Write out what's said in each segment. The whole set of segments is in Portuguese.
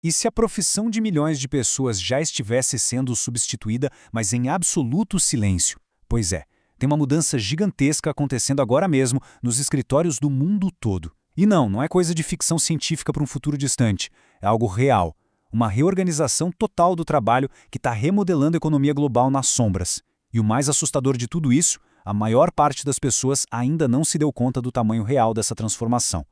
E se a profissão de milhões de pessoas já estivesse sendo substituída, mas em absoluto silêncio? Pois é, tem uma mudança gigantesca acontecendo agora mesmo nos escritórios do mundo todo. E não é coisa de ficção científica para um futuro distante. É algo real. Uma reorganização total do trabalho que está remodelando a economia global nas sombras. E o mais assustador de tudo isso, a maior parte das pessoas ainda não se deu conta do tamanho real dessa transformação.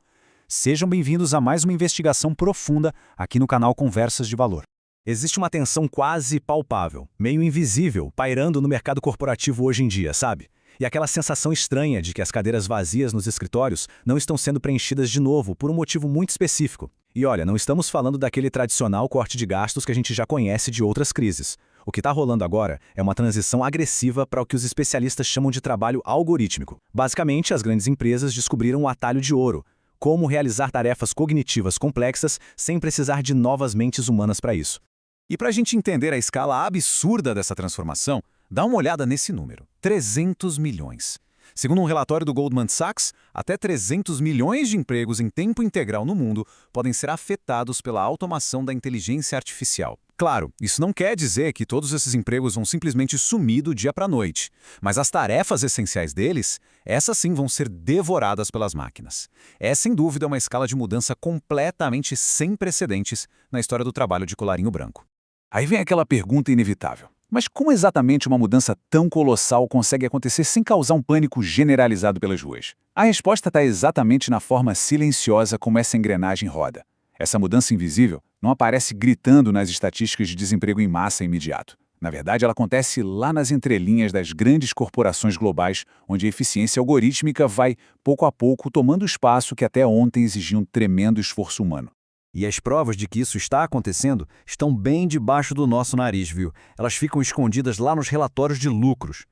Sejam bem-vindos a mais uma investigação profunda aqui no canal Conversas de Valor. Existe uma tensão quase palpável, meio invisível, pairando no mercado corporativo hoje em dia, sabe? E aquela sensação estranha de que as cadeiras vazias nos escritórios não estão sendo preenchidas de novo por um motivo muito específico. E olha, não estamos falando daquele tradicional corte de gastos que a gente já conhece de outras crises. O que está rolando agora é uma transição agressiva para o que os especialistas chamam de trabalho algorítmico. Basicamente, as grandes empresas descobriram o atalho de ouro: como realizar tarefas cognitivas complexas sem precisar de novas mentes humanas para isso. E para a gente entender a escala absurda dessa transformação, dá uma olhada nesse número: 300 milhões. Segundo um relatório do Goldman Sachs, até 300 milhões de empregos em tempo integral no mundo podem ser afetados pela automação da inteligência artificial. Claro, isso não quer dizer que todos esses empregos vão simplesmente sumir do dia para a noite, mas as tarefas essenciais deles, essas sim vão ser devoradas pelas máquinas. É sem dúvida uma escala de mudança completamente sem precedentes na história do trabalho de colarinho branco. Aí vem aquela pergunta inevitável: mas como exatamente uma mudança tão colossal consegue acontecer sem causar um pânico generalizado pelas ruas? A resposta está exatamente na forma silenciosa como essa engrenagem roda. Essa mudança invisível não aparece gritando nas estatísticas de desemprego em massa imediato. Na verdade, ela acontece lá nas entrelinhas das grandes corporações globais, onde a eficiência algorítmica vai, pouco a pouco, tomando o espaço que até ontem exigia um tremendo esforço humano. E as provas de que isso está acontecendo estão bem debaixo do nosso nariz, viu? Elas ficam escondidas lá nos relatórios de lucros.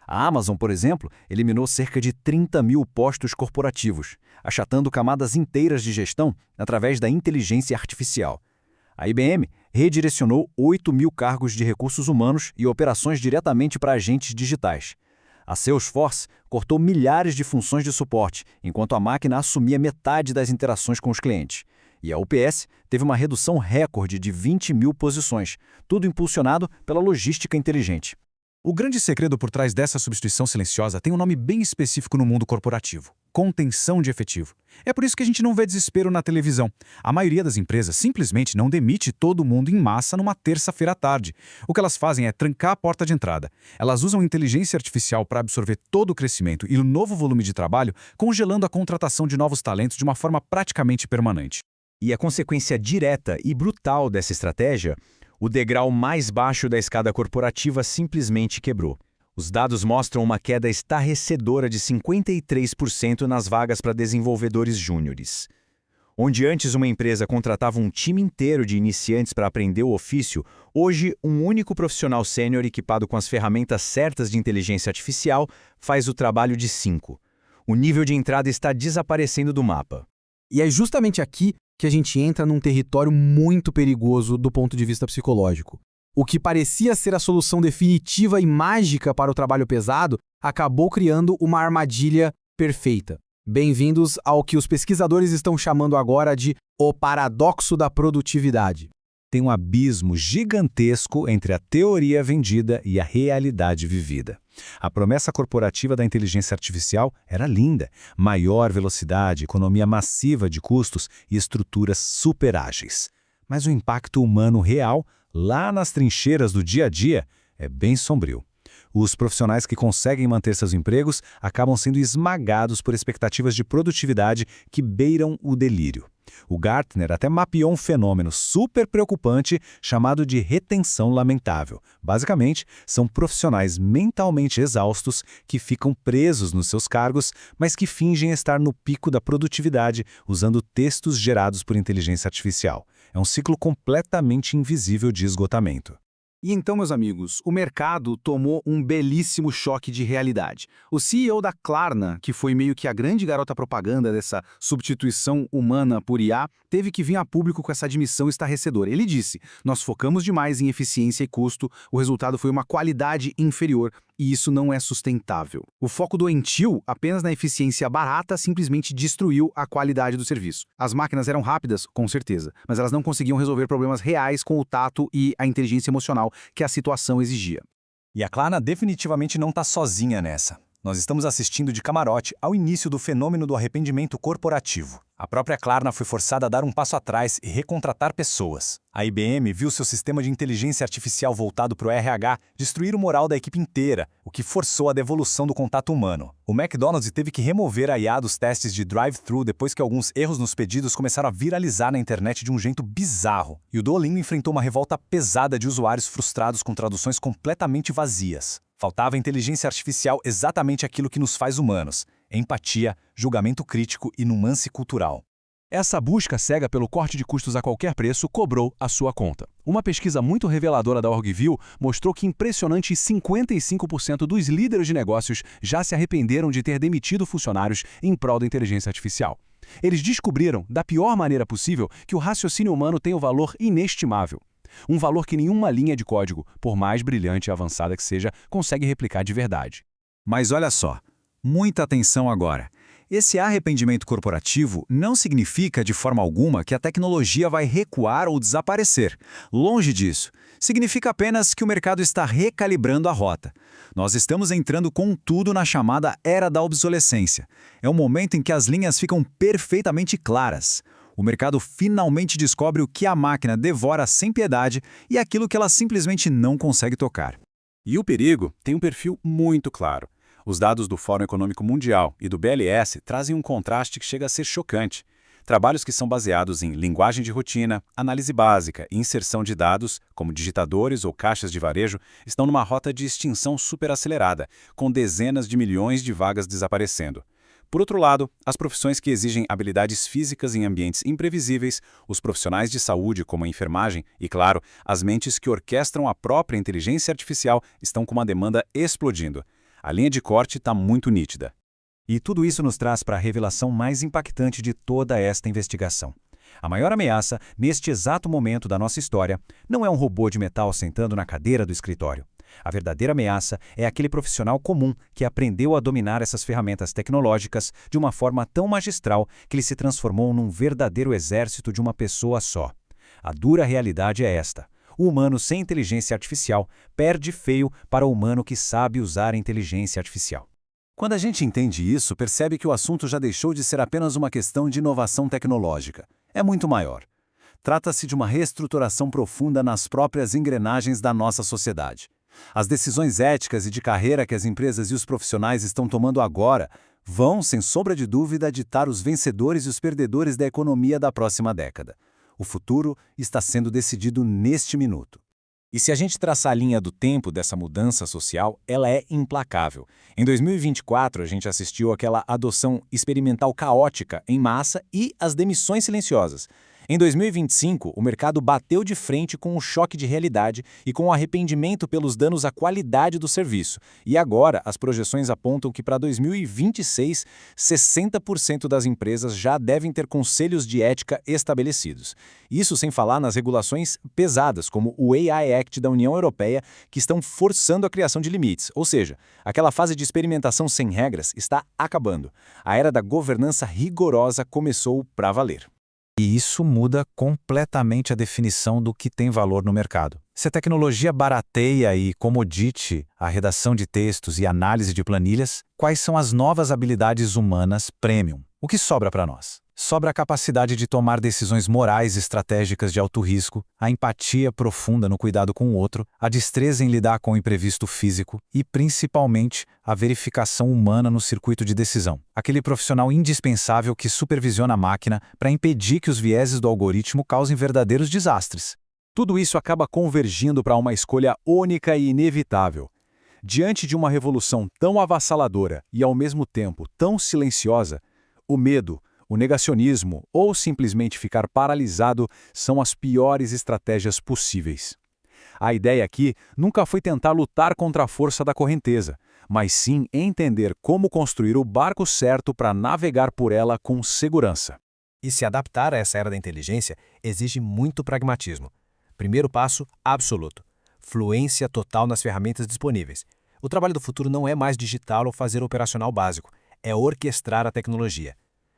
A Amazon, por exemplo, eliminou cerca de 30 mil postos corporativos, achatando camadas inteiras de gestão através da inteligência artificial. A IBM redirecionou 8 mil cargos de recursos humanos e operações diretamente para agentes digitais. A Salesforce cortou milhares de funções de suporte, enquanto a máquina assumia metade das interações com os clientes. E a UPS teve uma redução recorde de 20 mil posições, tudo impulsionado pela logística inteligente. O grande segredo por trás dessa substituição silenciosa tem um nome bem específico no mundo corporativo: contenção de efetivo. É por isso que a gente não vê desespero na televisão. A maioria das empresas simplesmente não demite todo mundo em massa numa terça-feira à tarde. O que elas fazem é trancar a porta de entrada. Elas usam inteligência artificial para absorver todo o crescimento e o novo volume de trabalho, congelando a contratação de novos talentos de uma forma praticamente permanente. E a consequência direta e brutal dessa estratégia: o degrau mais baixo da escada corporativa simplesmente quebrou. Os dados mostram uma queda estarrecedora de 53% nas vagas para desenvolvedores júniores. Onde antes uma empresa contratava um time inteiro de iniciantes para aprender o ofício, hoje um único profissional sênior equipado com as ferramentas certas de inteligência artificial faz o trabalho de 5. O nível de entrada está desaparecendo do mapa. E é justamente aqui que a gente entra num território muito perigoso do ponto de vista psicológico. O que parecia ser a solução definitiva e mágica para o trabalho pesado acabou criando uma armadilha perfeita. Bem-vindos ao que os pesquisadores estão chamando agora de o paradoxo da produtividade. Tem um abismo gigantesco entre a teoria vendida e a realidade vivida. A promessa corporativa da inteligência artificial era linda: maior velocidade, economia massiva de custos e estruturas super ágeis. Mas o impacto humano real, lá nas trincheiras do dia a dia, é bem sombrio. Os profissionais que conseguem manter seus empregos acabam sendo esmagados por expectativas de produtividade que beiram o delírio. O Gartner até mapeou um fenômeno super preocupante chamado de retenção lamentável. Basicamente, são profissionais mentalmente exaustos que ficam presos nos seus cargos, mas que fingem estar no pico da produtividade usando textos gerados por inteligência artificial. É um ciclo completamente invisível de esgotamento. E então, meus amigos, o mercado tomou um belíssimo choque de realidade. O CEO da Klarna, que foi meio que a grande garota propaganda dessa substituição humana por IA, teve que vir a público com essa admissão estarrecedora. Ele disse: nós focamos demais em eficiência e custo, o resultado foi uma qualidade inferior. e isso não é sustentável. O foco doentio apenas na eficiência barata simplesmente destruiu a qualidade do serviço. As máquinas eram rápidas, com certeza, mas elas não conseguiam resolver problemas reais com o tato e a inteligência emocional que a situação exigia. E a Klarna definitivamente não está sozinha nessa. Nós estamos assistindo de camarote ao início do fenômeno do arrependimento corporativo. A própria Klarna foi forçada a dar um passo atrás e recontratar pessoas. A IBM viu seu sistema de inteligência artificial voltado para o RH destruir o moral da equipe inteira, o que forçou a devolução do contato humano. O McDonald's teve que remover a IA dos testes de drive-thru depois que alguns erros nos pedidos começaram a viralizar na internet de um jeito bizarro. E o Duolingo enfrentou uma revolta pesada de usuários frustrados com traduções completamente vazias. Faltava inteligência artificial exatamente aquilo que nos faz humanos: empatia, julgamento crítico e nuance cultural. Essa busca cega pelo corte de custos a qualquer preço cobrou a sua conta. Uma pesquisa muito reveladora da Orgview mostrou que impressionantes 55% dos líderes de negócios já se arrependeram de ter demitido funcionários em prol da inteligência artificial. Eles descobriram, da pior maneira possível, que o raciocínio humano tem um valor inestimável. Um valor que nenhuma linha de código, por mais brilhante e avançada que seja, consegue replicar de verdade. Mas olha só, muita atenção agora. Esse arrependimento corporativo não significa de forma alguma que a tecnologia vai recuar ou desaparecer. Longe disso. Significa apenas que o mercado está recalibrando a rota. Nós estamos entrando com tudo na chamada era da obsolescência. É um momento em que as linhas ficam perfeitamente claras. O mercado finalmente descobre o que a máquina devora sem piedade e aquilo que ela simplesmente não consegue tocar. E o perigo tem um perfil muito claro. Os dados do Fórum Econômico Mundial e do BLS trazem um contraste que chega a ser chocante. Trabalhos que são baseados em linguagem de rotina, análise básica e inserção de dados, como digitadores ou caixas de varejo, estão numa rota de extinção superacelerada, com dezenas de milhões de vagas desaparecendo. Por outro lado, as profissões que exigem habilidades físicas em ambientes imprevisíveis, os profissionais de saúde como a enfermagem e, claro, as mentes que orquestram a própria inteligência artificial estão com uma demanda explodindo. A linha de corte está muito nítida. E tudo isso nos traz para a revelação mais impactante de toda esta investigação. A maior ameaça, neste exato momento da nossa história, não é um robô de metal sentando na cadeira do escritório. A verdadeira ameaça é aquele profissional comum que aprendeu a dominar essas ferramentas tecnológicas de uma forma tão magistral que ele se transformou num verdadeiro exército de uma pessoa só. A dura realidade é esta: o humano sem inteligência artificial perde feio para o humano que sabe usar a inteligência artificial. Quando a gente entende isso, percebe que o assunto já deixou de ser apenas uma questão de inovação tecnológica. É muito maior. Trata-se de uma reestruturação profunda nas próprias engrenagens da nossa sociedade. As decisões éticas e de carreira que as empresas e os profissionais estão tomando agora vão, sem sombra de dúvida, ditar os vencedores e os perdedores da economia da próxima década. O futuro está sendo decidido neste minuto. E se a gente traçar a linha do tempo dessa mudança social, ela é implacável. Em 2024, a gente assistiu àquela adoção experimental caótica em massa e as demissões silenciosas. Em 2025, o mercado bateu de frente com um choque de realidade e com o arrependimento pelos danos à qualidade do serviço. E agora, as projeções apontam que para 2026, 60% das empresas já devem ter conselhos de ética estabelecidos. Isso sem falar nas regulações pesadas, como o AI Act da União Europeia, que estão forçando a criação de limites. Ou seja, aquela fase de experimentação sem regras está acabando. A era da governança rigorosa começou para valer. E isso muda completamente a definição do que tem valor no mercado. Se a tecnologia barateia e comodite a redação de textos e análise de planilhas, quais são as novas habilidades humanas premium? O que sobra para nós? Sobra a capacidade de tomar decisões morais estratégicas de alto risco, a empatia profunda no cuidado com o outro, a destreza em lidar com o imprevisto físico e, principalmente, a verificação humana no circuito de decisão. Aquele profissional indispensável que supervisiona a máquina para impedir que os vieses do algoritmo causem verdadeiros desastres. Tudo isso acaba convergindo para uma escolha única e inevitável. Diante de uma revolução tão avassaladora e, ao mesmo tempo, tão silenciosa, o medo, o negacionismo ou simplesmente ficar paralisado são as piores estratégias possíveis. A ideia aqui nunca foi tentar lutar contra a força da correnteza, mas sim entender como construir o barco certo para navegar por ela com segurança. E se adaptar a essa era da inteligência exige muito pragmatismo. Primeiro passo absoluto: fluência total nas ferramentas disponíveis. O trabalho do futuro não é mais digital ou fazer operacional básico, é orquestrar a tecnologia.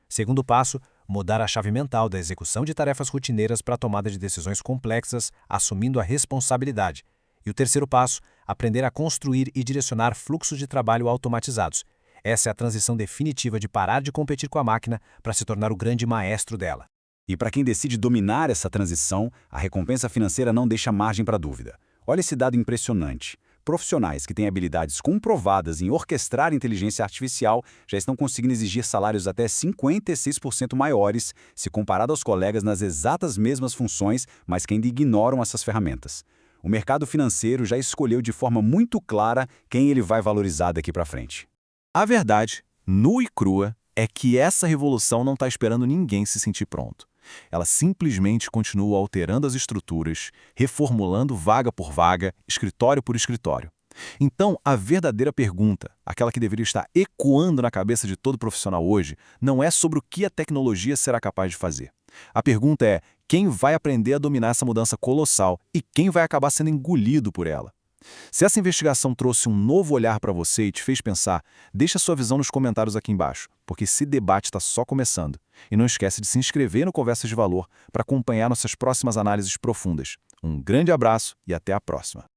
Segundo passo, mudar a chave mental da execução de tarefas rotineiras para a tomada de decisões complexas, assumindo a responsabilidade. E o terceiro passo, aprender a construir e direcionar fluxos de trabalho automatizados. Essa é a transição definitiva de parar de competir com a máquina para se tornar o grande maestro dela. E para quem decide dominar essa transição, a recompensa financeira não deixa margem para dúvida. Olha esse dado impressionante. Profissionais que têm habilidades comprovadas em orquestrar inteligência artificial já estão conseguindo exigir salários até 56% maiores se comparado aos colegas nas exatas mesmas funções, mas que ainda ignoram essas ferramentas. O mercado financeiro já escolheu de forma muito clara quem ele vai valorizar daqui para frente. A verdade, nua e crua, é que essa revolução não está esperando ninguém se sentir pronto. Ela simplesmente continua alterando as estruturas, reformulando vaga por vaga, escritório por escritório. Então, a verdadeira pergunta, aquela que deveria estar ecoando na cabeça de todo profissional hoje, não é sobre o que a tecnologia será capaz de fazer. A pergunta é quem vai aprender a dominar essa mudança colossal e quem vai acabar sendo engolido por ela. Se essa investigação trouxe um novo olhar para você e te fez pensar, deixa sua visão nos comentários aqui embaixo, porque esse debate está só começando. E não esquece de se inscrever no Conversas de Valor para acompanhar nossas próximas análises profundas. Um grande abraço e até a próxima.